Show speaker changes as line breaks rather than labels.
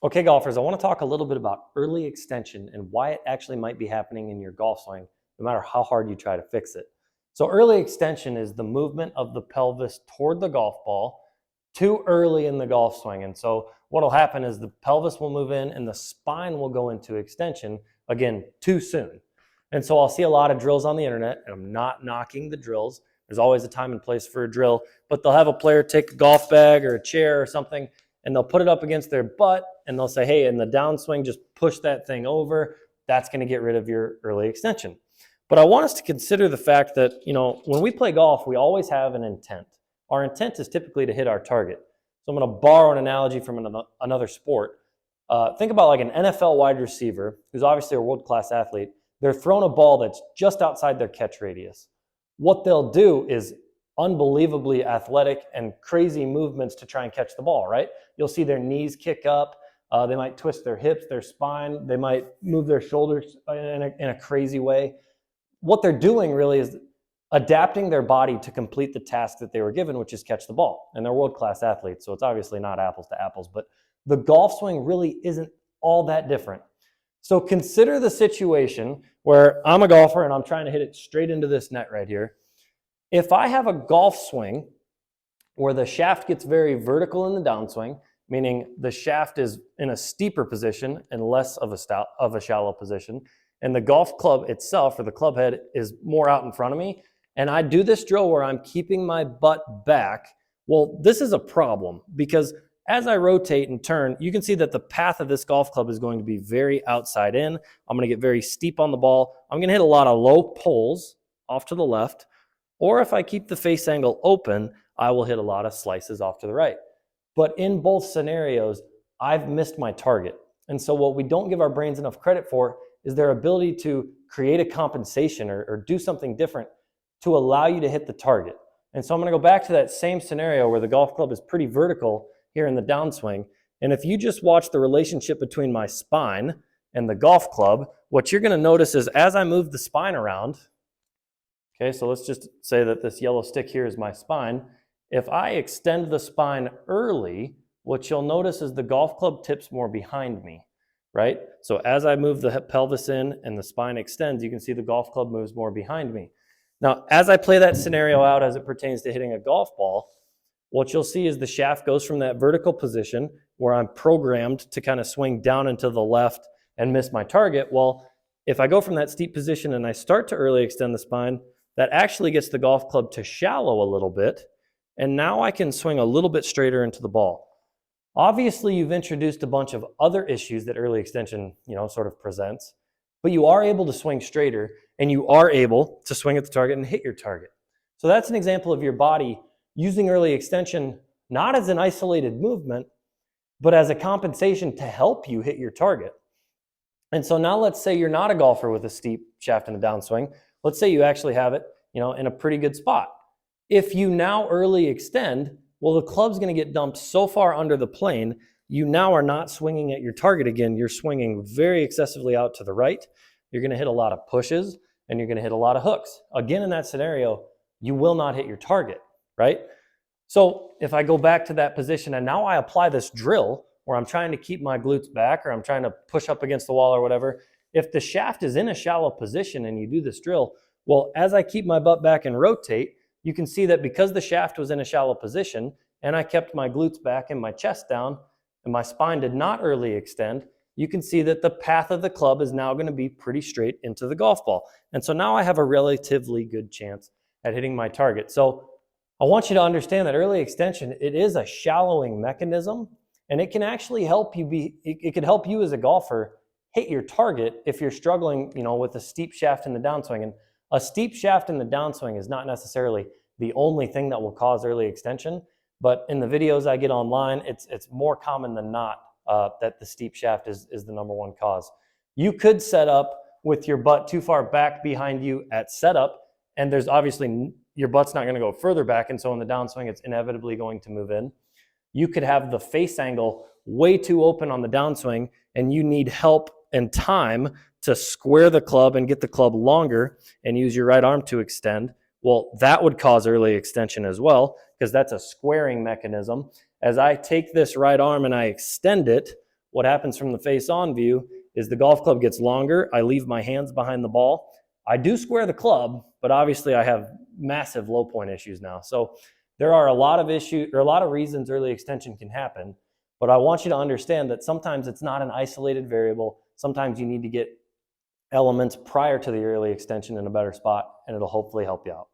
Okay, golfers, I want to talk a little bit about early extension and why it actually might be happening in your golf swing, no matter how hard you try to fix it. So early extension is the movement of the pelvis toward the golf ball too early in the golf swing. And so what will happen is the pelvis will move in and the spine will go into extension, again, too soon. And so I'll see a lot of drills on the internet, and I'm not knocking the drills. There's always a time and place for a drill, but they'll have a player take a golf bag or a chair or something, and they'll put it up against their butt, and they'll say, hey, in the downswing, just push that thing over. That's going to get rid of your early extension. But I want us to consider the fact that, when we play golf, we always have an intent. Our intent is typically to hit our target. So I'm going to borrow an analogy from another sport. Think about like an NFL wide receiver who's obviously a world-class athlete. They're throwing a ball that's just outside their catch radius. What they'll do is unbelievably athletic and crazy movements to try and catch the ball, right? You'll see their knees kick up. They might twist their hips, their spine. They might move their shoulders in a crazy way. What they're doing really is adapting their body to complete the task that they were given, which is catch the ball. And they're world-class athletes, so it's obviously not apples to apples, but the golf swing really isn't all that different. So consider the situation where I'm a golfer and I'm trying to hit it straight into this net right here. If I have a golf swing where the shaft gets very vertical in the downswing, meaning the shaft is in a steeper position and less of a shallow position, and the golf club itself, or the club head, is more out in front of me, and I do this drill where I'm keeping my butt back, well, this is a problem because as I rotate and turn, you can see that the path of this golf club is going to be very outside in. I'm going to get very steep on the ball. I'm going to hit a lot of low pulls off to the left, or if I keep the face angle open, I will hit a lot of slices off to the right. But in both scenarios, I've missed my target. And so what we don't give our brains enough credit for is their ability to create a compensation or do something different to allow you to hit the target. And so I'm going to go back to that same scenario where the golf club is pretty vertical here in the downswing. And if you just watch the relationship between my spine and the golf club, what you're going to notice is as I move the spine around, okay, so let's just say that this yellow stick here is my spine. If I extend the spine early, what you'll notice is the golf club tips more behind me, right? So as I move the pelvis in and the spine extends, you can see the golf club moves more behind me. Now, as I play that scenario out as it pertains to hitting a golf ball, what you'll see is the shaft goes from that vertical position where I'm programmed to kind of swing down and to the left and miss my target. Well, if I go from that steep position and I start to early extend the spine, that actually gets the golf club to shallow a little bit. And now I can swing a little bit straighter into the ball. Obviously, you've introduced a bunch of other issues that early extension, sort of presents, but you are able to swing straighter and you are able to swing at the target and hit your target. So that's an example of your body using early extension, not as an isolated movement, but as a compensation to help you hit your target. And so now let's say you're not a golfer with a steep shaft in the downswing. Let's say you actually have it, in a pretty good spot. If you now early extend, well, the club's going to get dumped so far under the plane, you now are not swinging at your target again. You're swinging very excessively out to the right. You're going to hit a lot of pushes and you're going to hit a lot of hooks. Again, in that scenario, you will not hit your target, right? So if I go back to that position and now I apply this drill where I'm trying to keep my glutes back or I'm trying to push up against the wall or whatever, if the shaft is in a shallow position and you do this drill, well, as I keep my butt back and rotate, you can see that because the shaft was in a shallow position and I kept my glutes back and my chest down and my spine did not early extend, you can see that the path of the club is now going to be pretty straight into the golf ball. And so now I have a relatively good chance at hitting my target. So I want you to understand that early extension, it is a shallowing mechanism, and it can actually help you it could help you as a golfer hit your target if you're struggling, with a steep shaft in the downswing. And a steep shaft in the downswing is not necessarily the only thing that will cause early extension, but in the videos I get online, it's more common than not that the steep shaft is the number one cause. You could set up with your butt too far back behind you at setup, and there's obviously your butt's not going to go further back, and so in the downswing, it's inevitably going to move in. You could have the face angle way too open on the downswing, and you need help and time to square the club and get the club longer and use your right arm to extend. Well, that would cause early extension as well, because that's a squaring mechanism. As I take this right arm and I extend it, what happens from the face-on view is the golf club gets longer. I leave my hands behind the ball. I do square the club, but obviously I have massive low point issues now. So there are a lot of reasons early extension can happen, but I want you to understand that sometimes it's not an isolated variable. Sometimes you need to get elements prior to the early extension in a better spot, and it'll hopefully help you out.